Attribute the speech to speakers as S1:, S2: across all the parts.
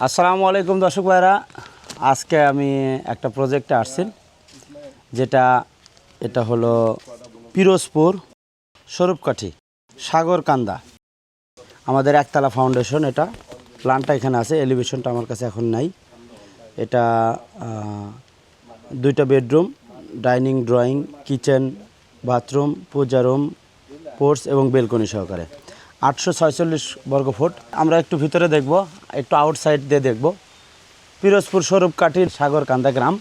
S1: আসসালামু আলাইকুম দর্শক ভাইরা, আজকে আমি একটা প্রজেক্টে আসছি, এটা হলো পিরোজপুর স্বরূপকাঠি সাগরকান্দা আমাদের একতলা ফাউন্ডেশন। এটা প্ল্যানটা এখানে আছে, এলিভেশনটা আমার কাছে এখন নাই। এটা 2টা bedroom, dining, drawing, kitchen, bathroom, puja room, ports এবং বেলকনি সহকারে 846 বর্গফুট। আমরা একটু ভিতরে দেখব, একটু আউটসাইড দিয়ে দেখব। পিরোজপুর স্বরূপকাঠির সাগরকান্দা গ্রাম।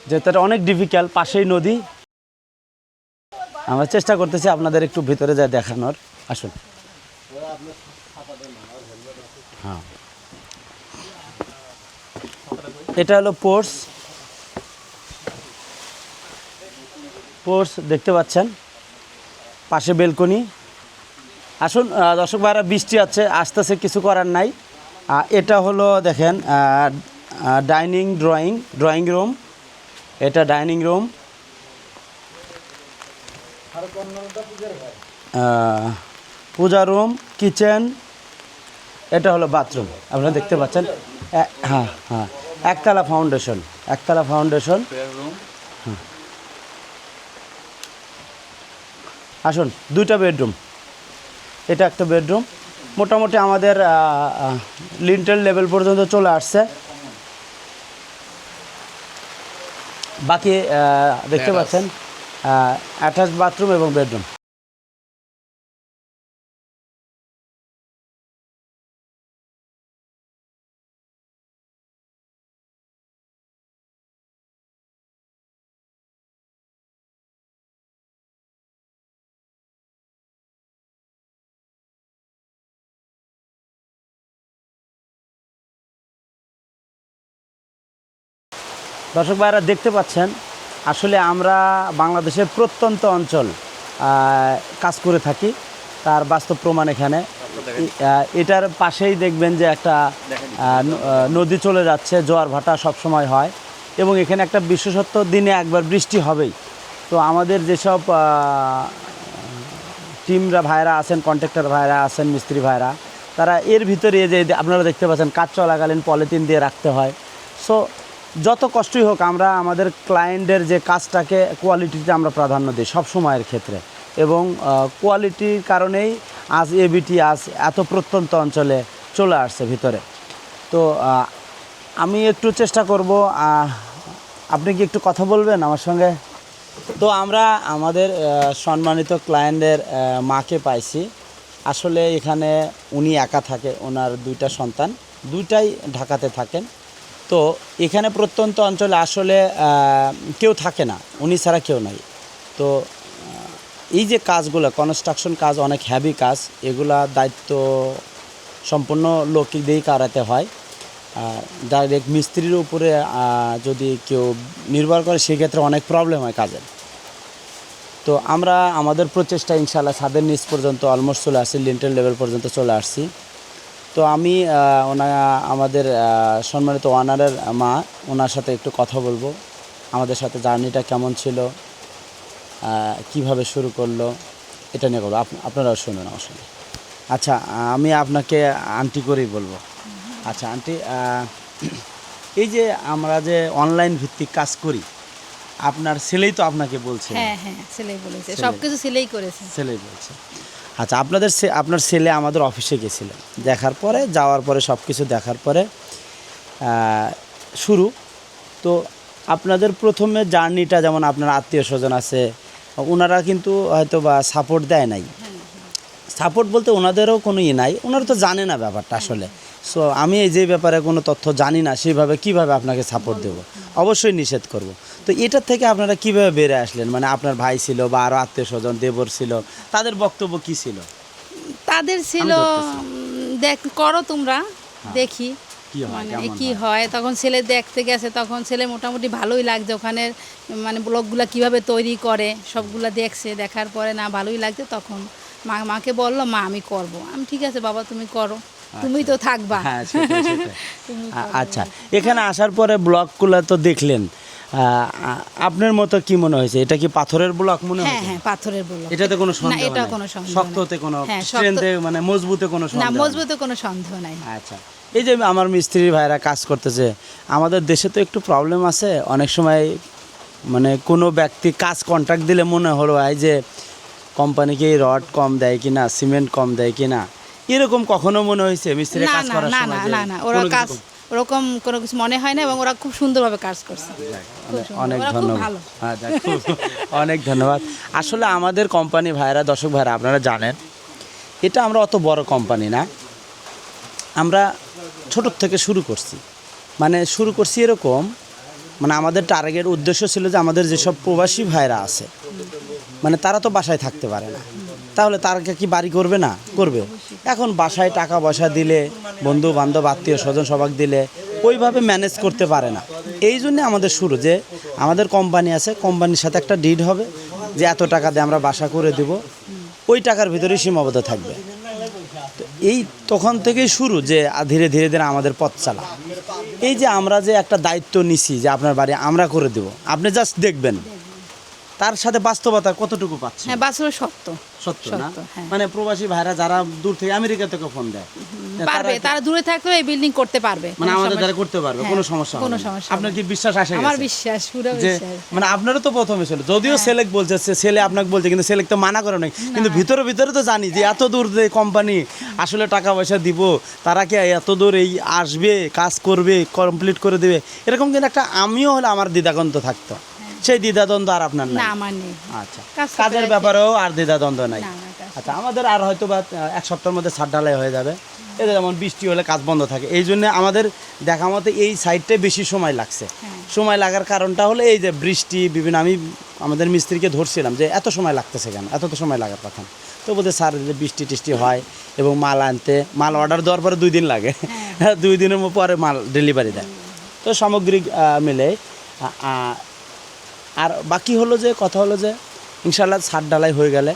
S1: যেটা অনেক ডিফিকাল্ট, পাশেই নদী। আমরা চেষ্টা করতেছি আপনাদের একটু ভিতরে যা দেখানোর। আসুন। হ্যাঁ, এটা হলো পোর্টস দেখতে পাচ্ছেন, পাশে বেলকনি। আসুন দর্শক ভাইরা, বৃষ্টি আসতেছে, কিছু করার নাই। এটা হলো দেখেন ড্রয়িং রুম। এটা ডাইনিং রুম, পূজা রুম, কিচেন। এটা হলো বাথরুম, আপনারা দেখতে পাচ্ছেন। হ্যাঁ হ্যাঁ, একতলা ফাউন্ডেশন। আসুন, 2টা বেডরুম। এটা একটা বেডরুম। মোটামুটি আমাদের লিন্টেল লেভেল পর্যন্ত চলে আসছে। বাকি দেখতে পাচ্ছেন অ্যাটাচ বাথরুম এবং বেডরুম। দর্শক ভাইরা দেখতে পাচ্ছেন, আসলে আমরা বাংলাদেশের প্রত্যন্ত অঞ্চল কাজ করে থাকি, তার বাস্তব প্রমাণ এখানে। এটার পাশেই দেখবেন যে একটা নদী চলে যাচ্ছে, জোয়ার ভাটা সবসময় হয়, এবং এখানে একটা বিশেষত্ব, দিনে একবার বৃষ্টি হবেই। তো আমাদের যেসব টিমরা ভাইরা আছেন, কন্ট্রাক্টর ভাইরা আছেন, মিস্ত্রি ভাইরা, তারা এর ভিতরে যে আপনারা দেখতে পাচ্ছেন কাজ চলাকালীন পলিথিন দিয়ে রাখতে হয়। সো যত কষ্টই হোক, আমরা আমাদের ক্লায়েন্টের যে কাজটাকে কোয়ালিটিতে আমরা প্রাধান্য দিই সব সময়ের ক্ষেত্রে, এবং কোয়ালিটির কারণেই আজ এবিটি এত প্রত্যন্ত অঞ্চলে চলে আসছে ভিতরে। তো আমি একটু চেষ্টা করব, আপনি কি একটু কথা বলবেন আমার সঙ্গে? তো আমরা আমাদের সম্মানিত ক্লায়েন্টের মাকে পাইছি। আসলে এখানে উনি একা থাকে, ওনার 2টা সন্তান, 2টাই ঢাকাতে থাকেন। তো এখানে প্রত্যন্ত অঞ্চলে আসলে কেউ থাকে না, উনি ছাড়া কেউ নাই। তো এই যে কাজগুলো, কনস্ট্রাকশন কাজ অনেক হ্যাভি কাজ, এগুলা দায়িত্ব সম্পূর্ণ লোক দিয়েই করাতে হয়। ডাইরেক্ট মিস্ত্রির উপরে যদি কেউ নির্ভর করে, সেক্ষেত্রে অনেক প্রবলেম হয় কাজের। তো আমরা আমাদের প্রচেষ্টা ইনশাআল্লাহ ছাদের নিচ পর্যন্ত অলমোস্ট চলে আসছি, লিন্টেল লেভেল পর্যন্ত চলে আসছি। তো আমি আমাদের সম্মানিত ওনারের মা, ওনার সাথে একটু কথা বলবো, আমাদের সাথে জার্নিটা কেমন ছিল, কিভাবে শুরু করলো, এটা নিয়ে বলবো। আপনারাও শুনুন আমার সঙ্গে। আচ্ছা, আমি আপনাকে আন্টি করেই বলবো। আচ্ছা আন্টি, এই যে আমরা যে অনলাইন ভিত্তিক কাজ করি, আপনার ছেলেই তো আপনাকে বলছে?
S2: হ্যাঁ হ্যাঁ, ছেলেই বলেছে, সবকিছু ছেলেই করেছে।
S1: ছেলেই বলছে। আচ্ছা, আপনার ছেলে আমাদের অফিসে গেছিল, যাওয়ার পরে সব কিছু দেখার পরে শুরু। তো আপনাদের প্রথমে জার্নিটা, যেমন আপনার আত্মীয় স্বজন আছে, ওনারা কিন্তু হয়তো বা সাপোর্ট দেয় নাই। সাপোর্ট বলতে ওনাদেরও কোনো নাই, ওনারা তো জানে না ব্যাপারটা আসলে। সো আমি এই যে ব্যাপারে কোনো তথ্য জানি না, সেইভাবে কিভাবে আপনাকে সাপোর্ট দেবো? অবশ্যই নিষেধ করব। তো এটার থেকে আপনারা কিভাবে বেড়ে আসলেন? মানে আপনার ভাই ছিল বা আরও আত্মীয় স্বজন, দেবর ছিল, তাদের বক্তব্য কি ছিল?
S2: তাদের ছিল দেখ, করো তোমরা, দেখি মানে কি হয়। তখন ছেলে দেখতে গেছে, তখন ছেলে মোটামুটি ভালোই লাগছে ওখানে, মানে ব্লকগুলা কিভাবে তৈরি করে সবগুলা দেখছে, দেখার পরে না ভালোই লাগছে। তখন মাকে বললো, মা আমি করব। আমি ঠিক আছে বাবা, তুমি করো, তুমি তো থাকবা।
S1: হ্যাঁ, আচ্ছা, এখানে আসার পরে ব্লকগুলো তো দেখলেন, আপনার মতো কি মনে হয়েছে, এটা কি পাথরের ব্লক মনে
S2: হ্যাঁ
S1: হয়েছে?
S2: হ্যাঁ পাথরের ব্লক।
S1: এটাতে কোনো
S2: না
S1: সন্দেহ
S2: এটা
S1: নাই?
S2: কোনো সন্দেহ নাই।
S1: শক্ততে কোনো
S2: হ্যাঁ, শক্ত-
S1: স্ট্রেংথে মানে মজবুতে কোনো
S2: না
S1: সন্দেহ নাই?
S2: মজবুতে কোনো সন্দেহ নাই।
S1: আচ্ছা, এই যে আমার মিস্ত্রি ভাইরা কাজ করতেছে, আমাদের দেশে তো একটু প্রবলেম আছে অনেক সময়, মানে কোনো ব্যক্তি কাজ কন্ট্রাক্ট দিলে মনে হলো হয় যে কোম্পানিকে রড কম দেয় কিনা, সিমেন্ট কম দেয় কিনা, এরকম কখনো মনে হয়েছে মিস্ত্রি
S2: না
S1: কাজ
S2: না
S1: করার
S2: না
S1: সময়
S2: না
S1: যে
S2: না না ওরা
S1: কোনো কিছু
S2: কাজ ওরকম কোনো কিছু মনে হয় না এবং ওরা খুব সুন্দরভাবে কাজ করছে। খুব সুন্দর।
S1: অনেক
S2: ওরা খুব
S1: ধন্যবাদ।
S2: ভালো।
S1: হ্যাঁ, যাক, অনেক ধন্যবাদ। আসলে আমাদের কোম্পানি ভাইরা, দর্শক ভাইরা, আপনারা জানেন এটা আমরা অত বড় কোম্পানি না, আমরা ছোট থেকে শুরু করছি। মানে শুরু করছি এরকম, মানে আমাদের টার্গেট উদ্দেশ্য ছিল যে আমাদের যেসব প্রবাসী ভাইরা আছে, মানে তারা তো বাসায় থাকতে পারে না, তাহলে তারা কি বাড়ি করবে না? করবে। এখন বাসায় টাকা পয়সা দিলে, বন্ধু বান্ধব আত্মীয় স্বজন সবাক দিলে ওইভাবে ম্যানেজ করতে পারে না। এই জন্যে আমাদের শুরু যে আমাদের কোম্পানি আছে, কোম্পানির সাথে একটা ডিড হবে যে এত টাকা দিয়ে আমরা বাসা করে দেব, ওই টাকার ভিতরেই সীমাবদ্ধ থাকবে। তো এই তখন থেকেই শুরু যে ধীরে ধীরে ধীরে আমাদের পথ চালা। এই যে আমরা যে একটা দায়িত্ব নিছি যে আপনার বাড়ি আমরা করে দেব, আপনি জাস্ট দেখবেন তার সাথে বাস্তবতা কতটুকু পাচ্ছে।
S2: হ্যাঁ বাস্তবে সত্য।
S1: সত্য না?
S2: সত্য, হ্যাঁ।
S1: মানে প্রবাসী ভাইরা যারা দূর থেকে আমেরিকা থেকে ফোন দেয়,
S2: পারবে, তারা দূরে থাকলেও এই বিল্ডিং করতে পারবে।
S1: মানে
S2: কোনো
S1: আমাদের
S2: সমস্যা-
S1: দ্বারা করতে পারবে,
S2: হ্যাঁ,
S1: কোনো সমস্যা
S2: কোনো
S1: হবে না।
S2: সমস্যা
S1: আপনার
S2: হবে
S1: কি বিশ্বাস আসে
S2: আমার
S1: গেছে?
S2: বিশ্বাস, পুরো
S1: যে
S2: বিশ্বাস।
S1: মানে আপনারও তো প্রথমে ছিল, যদিও সেলেক বলছে, ছেলে আপনাকে বলছে, কিন্তু সেলেক তো মানা করে নাই, কিন্তু ভিতরে ভিতরে তো জানি যে এত দূর যে কোম্পানি আসলে টাকা পয়সা দিব, তারা কি এত দূর এই আসবে, কাজ করবে, কমপ্লিট করে দেবে, এরকম কিন্তু একটা আমিও হলে আমার দ্বিধাদ্বন্দ্ব থাকতো। সেই দ্বিধাদ্বন্দ্ব আর আপনার
S2: না
S1: নাই?
S2: আমার নেই।
S1: আচ্ছা,
S2: কাজ করতে
S1: কাজের
S2: রাখি।
S1: ব্যাপারেও আর দ্বিধাদ্বন্দ্ব নাই?
S2: না, না, কাজ
S1: আচ্ছা, আমাদের আর হয়তো বা এক সপ্তাহের মধ্যে ছাদ ঢালাই হয়ে যাবে। এতে যেমন বৃষ্টি হলে কাজ বন্ধ থাকে, এই জন্য আমাদের দেখা মতো এই সাইডটায় বেশি সময় লাগছে।
S2: হ্যাঁ।
S1: সময় লাগার কারণটা হলো এই যে বৃষ্টি বিভিন্ন, আমি আমাদের মিস্ত্রিকে ধরছিলাম যে এত সময় লাগতেছে কেন, এত তো সময় লাগার কথা না। তো বলতে স্যার যে বৃষ্টি টিষ্টি হয় এবং মাল আনতে, মাল অর্ডার দেওয়ার পরে 2 দিন লাগে, 2 দিনের পরে মাল ডেলিভারি দেয়। তো সামগ্রিক মিলে আর বাকি হলো যে কথা হলো যে ইনশাআল্লাহ ছাদ ঢালাই হয়ে গেলে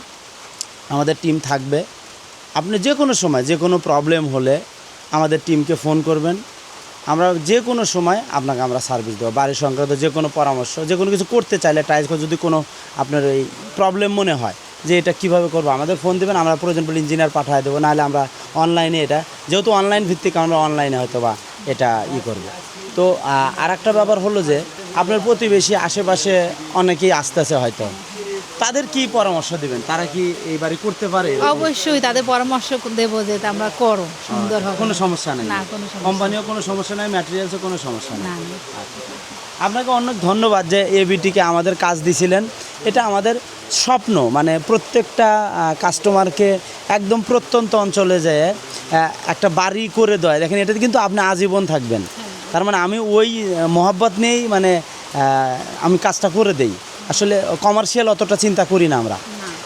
S1: আমাদের টিম থাকবে। আপনি যে কোনো সময় যে কোনো প্রবলেম হলে আমাদের টিমকে ফোন করবেন, আমরা যে কোনো সময় আপনাকে আমরা সার্ভিস দেবো। বাড়ি সংক্রান্ত যে কোনো পরামর্শ, যে কোনো কিছু করতে চাইলে টাইলস যদি কোনো আপনার এই প্রবলেম মনে হয় যে এটা কীভাবে করবো, আমাদের ফোন দেবেন, আমরা প্রয়োজন পড়লে ইঞ্জিনিয়ার পাঠিয়ে দেবো, নাহলে আমরা অনলাইনে, এটা যেহেতু অনলাইন ভিত্তিক, আমরা অনলাইনে হয়তো বা এটা করবো। তো আর একটা ব্যাপার হলো যে আপনার প্রতিবেশী আশেপাশে অনেকেই আসতেছে, হয়তো তাদের কি পরামর্শ দেবেন, তারা কি এই বাড়ি করতে পারে?
S2: অবশ্যই তাদের পরামর্শ দেবো যে আমরা করো, সুন্দর হবে।
S1: কোনো সমস্যা নেই?
S2: না, কোনো সমস্যা
S1: কোম্পানিও কোনো সমস্যা নেই, ম্যাটেরিয়ালসও কোনো সমস্যা নেই?
S2: না, না।
S1: আপনাকে অনেক ধন্যবাদ যে এবিটিকে আমাদের কাজ দিয়েছিলেন। এটা আমাদের স্বপ্ন, মানে প্রত্যেকটা কাস্টমারকে একদম প্রত্যন্ত অঞ্চলে যেয়ে একটা বাড়ি করে দেয়। দেখেন, এটাতে কিন্তু আপনি আজীবন থাকবেন। তার মানে আমি ওই মহব্বত নিয়েই মানে আমি কাজটা করে দেই। আসলে কমার্শিয়াল অতটা চিন্তা করি না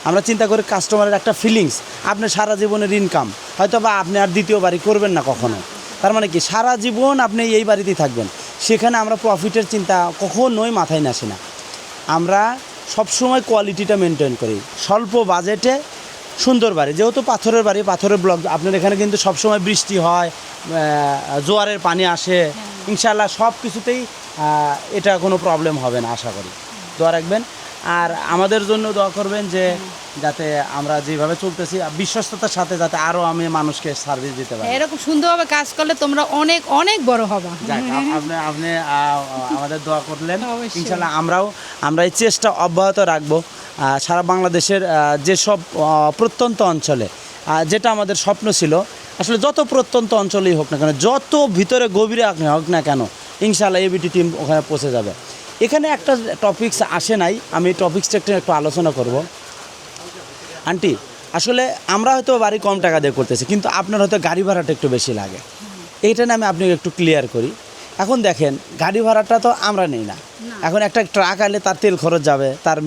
S1: আমরা চিন্তা করি কাস্টমারের একটা ফিলিংস, আপনার সারা জীবনের ইনকাম, হয়তো বা আপনি আর দ্বিতীয় বাড়ি করবেন না কখনো। তার মানে কি সারা জীবন আপনি এই বাড়িতেই থাকবেন, সেখানে আমরা প্রফিটের চিন্তা কখনোই মাথায় আসে না। আমরা সবসময় কোয়ালিটিটা মেনটেন করি, স্বল্প বাজেটে সুন্দর বাড়ি। যেহেতু পাথরের বাড়ি, পাথরের ব্লক, আপনার এখানে কিন্তু সবসময় বৃষ্টি হয়, জোয়ারের পানি আসে, ইনশাআল্লাহ সব কিছুতেই এটা কোনো প্রবলেম হবে না আশা করি। দোয়া রাখবেন আর আমাদের জন্য দোয়া করবেন যে যাতে আমরা যেভাবে চলতেছি বিশ্বস্ততার সাথে যাতে আরও আমি মানুষকে সার্ভিস দিতে পারি।
S2: এরকম সুন্দরভাবে কাজ করলে তোমরা অনেক অনেক বড় হবা।
S1: যাক, আপনি আমাদের দোয়া করলেন,
S2: অবশ্যই।
S1: ইনশাল্লাহ আমরা এই চেষ্টা অব্যাহত রাখবো। সারা বাংলাদেশের যেসব প্রত্যন্ত অঞ্চলে, যেটা আমাদের স্বপ্ন ছিল, আসলে যত প্রত্যন্ত অঞ্চলেই হোক না কেন, যত ভিতরে গভীরে হোক না কেন, ইনশাল্লাহ এবিটি টিম ওখানে পৌঁছে যাবে। এখানে একটা টপিকস আসে নাই, আমি টপিক্সটা একটু আলোচনা করব। আন্টি, আসলে আমরা হয়তো বাড়ি কম টাকা দিয়ে করতেছি, কিন্তু আপনার হয়তো গাড়ি ভাড়াটা একটু বেশি লাগে। এইটা নিয়ে আমি আপনাকে একটু ক্লিয়ার করি। এখন দেখেন, গাড়ি ভাড়াটা তো আমরা নেই না। এখন একটা ট্রাক আনলে তার তেল খরচ যাবে, তার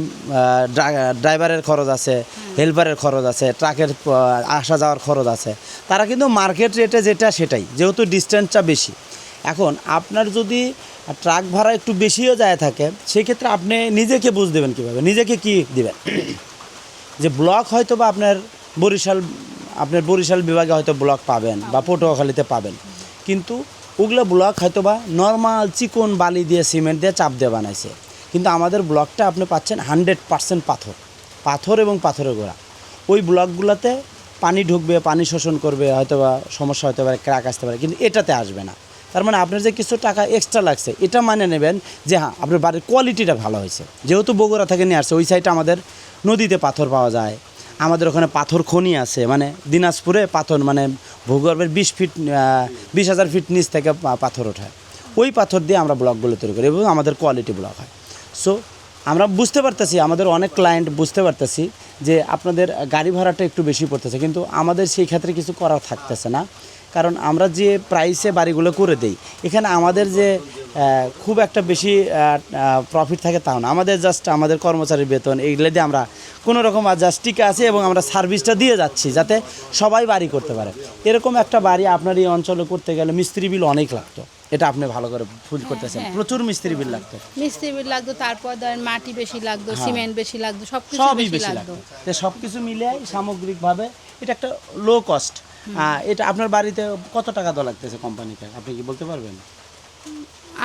S1: ড্রাইভারের খরচ আছে, হেল্পারের খরচ আছে, ট্রাকের আসা যাওয়ার খরচ আছে। তারা কিন্তু মার্কেট রেটে যেটা সেটাই, যেহেতু ডিস্টেন্সটা বেশি। এখন আপনার যদি ট্রাক ভাড়া একটু বেশিও যায় থাকে, সেক্ষেত্রে আপনি নিজেকে বুঝ দেবেন কীভাবে, নিজেকে কি দেবেন যে ব্লক হয়তো বা আপনার বরিশাল বিভাগে হয়তো ব্লক পাবেন বা পটুয়াখালীতে পাবেন, কিন্তু ওগুলো ব্লক হয়তো বা নর্মাল চিকন বালি দিয়ে সিমেন্ট দিয়ে চাপ দিয়ে বানাইছে, কিন্তু আমাদের ব্লকটা আপনি পাচ্ছেন 100% পাথর এবং পাথরের গোড়া। ওই ব্লকগুলোতে পানি ঢুকবে, পানি শোষণ করবে, হয়তো বা সমস্যা হতে পারে, ক্র্যাক আসতে পারে, কিন্তু এটাতে আসবে না। তার মানে আপনার যে কিছু টাকা এক্সট্রা লাগছে এটা মানে নেবেন যে হ্যাঁ আপনার বাড়ির কোয়ালিটিটা ভালো হয়েছে। যেহেতু বগুড়া থেকে নিয়ে আসছে, ওই সাইডে আমাদের নদীতে পাথর পাওয়া যায়, আমাদের ওখানে পাথর খনি আছে, মানে দিনাজপুরে পাথর মানে ভূগর্ভের 20,000 ফিট নিচ থেকে পাথর ওঠায়, ওই পাথর দিয়ে আমরা ব্লকগুলো তৈরি করি এবং আমাদের কোয়ালিটি ব্লক হয়। সো আমরা বুঝতে পারতেছি, আমাদের অনেক ক্লায়েন্ট বুঝতে পারতেছি যে আপনাদের গাড়ি ভাড়াটা একটু বেশি পড়তেছে, কিন্তু আমাদের সেই ক্ষেত্রে কিছু করার থাকতেছে না, কারণ আমরা যে প্রাইসে বাড়িগুলো করে দেই এখানে আমাদের যে খুব একটা বেশি প্রফিট থাকে তাও না। আমাদের জাস্ট আমাদের কর্মচারীর বেতন এইগুলো দিয়ে আমরা কোনো রকম জাস্ট টিকে আছি এবং আমরা সার্ভিসটা দিয়ে যাচ্ছি যাতে সবাই বাড়ি করতে পারে। এরকম একটা বাড়ি আপনার এই অঞ্চলে করতে গেলে মিস্ত্রি বিল অনেক লাগতো, এটা আপনি ভালো করে ফুল করতেছেন, প্রচুর মিস্ত্রি বিল লাগতো।
S2: মিস্ত্রি বিল লাগতো, তারপর ধরেন মাটি বেশি লাগতো, সিমেন্ট বেশি লাগতো,
S1: সবই বেশি লাগতো। তো সব কিছু মিলে সামগ্রিকভাবে এটা একটা লো কস্ট। এটা আপনার বাড়িতে কত টাকা দেওয়া লাগতেছে কোম্পানিতে, আপনি কি বলতে পারবেন?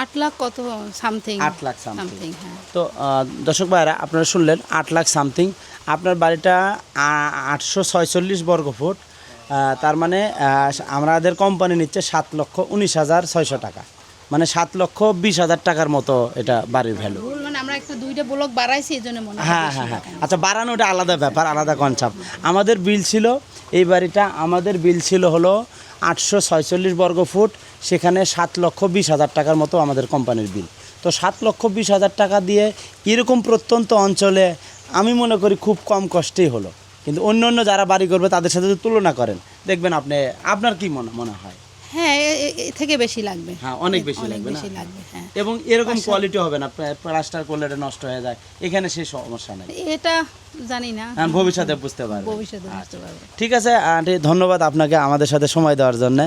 S2: 8 লাখ কত সামথিং।
S1: 8 লাখ সামথিং।
S2: হ্যাঁ।
S1: তো দর্শক ভাইরা আপনারা শুনলেন 8 লাখ সামথিং। আপনার বাড়িটা 846 বর্গ ফুট, তার মানে আমাদের কোম্পানি নিচ্ছে 7,19,600 টাকা, মানে 7,20,000 টাকার মতো এটা বাড়ির ভ্যালু।
S2: মানে আমরা একটা 2টা ব্লক বাড়াইছি এজন্য মনে হয়।
S1: হ্যাঁ হ্যাঁ হ্যাঁ, আচ্ছা বাড়ানোটা আলাদা ব্যাপার, আলাদা কনসেপ্ট। আমাদের বিল ছিল এই বাড়িটা, আমাদের বিল ছিল হলো 846 বর্গ ফুট, সেখানে 7,20,000 টাকার মতো আমাদের কোম্পানির বিল। তো 7,20,000 টাকা দিয়ে এরকম প্রত্যন্ত অঞ্চলে আমি মনে করি খুব কম কষ্টেই হলো, কিন্তু অন্য অন্য যারা বাড়ি করবে তাদের সাথে যদি তুলনা করেন দেখবেন আপনার কি মনে হয়?
S2: হ্যাঁ, এর থেকে বেশি লাগবে।
S1: হ্যাঁ, অনেক বেশি লাগবে না?
S2: হ্যাঁ।
S1: এবং এরকম কোয়ালিটি হবে না, প্লাস্টার করলে এটা নষ্ট হয়ে যায়, এখানে সেই সমস্যা নেই।
S2: এটা জানি না,
S1: ভবিষ্যতে বুঝতে পারবো।
S2: ভবিষ্যতে বুঝতে পারবো।
S1: ঠিক আছে আন্টি, ধন্যবাদ আপনাকে আমাদের সাথে সময় দেওয়ার জন্য।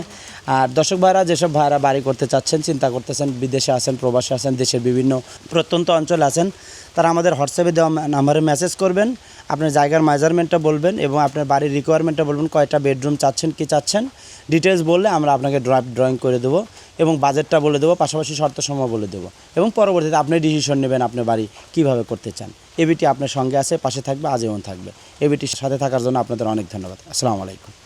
S1: আর দর্শক ভাইরা, যেসব ভাইরা বাড়ি করতে চাচ্ছেন, চিন্তা করতেছেন, বিদেশে আছেন, প্রবাসে আছেন, দেশের বিভিন্ন প্রত্যন্ত অঞ্চলে আছেন, তারা আমাদের হোয়াটসঅ্যাপে দেওয়া নাম্বারে মেসেজ করবেন, আপনার জায়গার মেজারমেন্টটা বলবেন এবং আপনার বাড়ির রিকোয়ারমেন্টটা বলবেন, কয়টা বেডরুম চাচ্ছেন, কী চাচ্ছেন, ডিটেলস বললে আমরা আপনাকে ড্রয়িং করে দেবো এবং বাজেটটা বলে দেবো, পাশাপাশি শর্তসমূহ বলে দেবো এবং পরবর্তীতে আপনি ডিসিশন নেবেন আপনার বাড়ি কীভাবে করতে চান। এবিটি আপনার সঙ্গে আছে, পাশে থাকবে, আজীবন থাকবে। এবিটির সাথে থাকার জন্য আপনাদের অনেক ধন্যবাদ। আসসালামু আলাইকুম।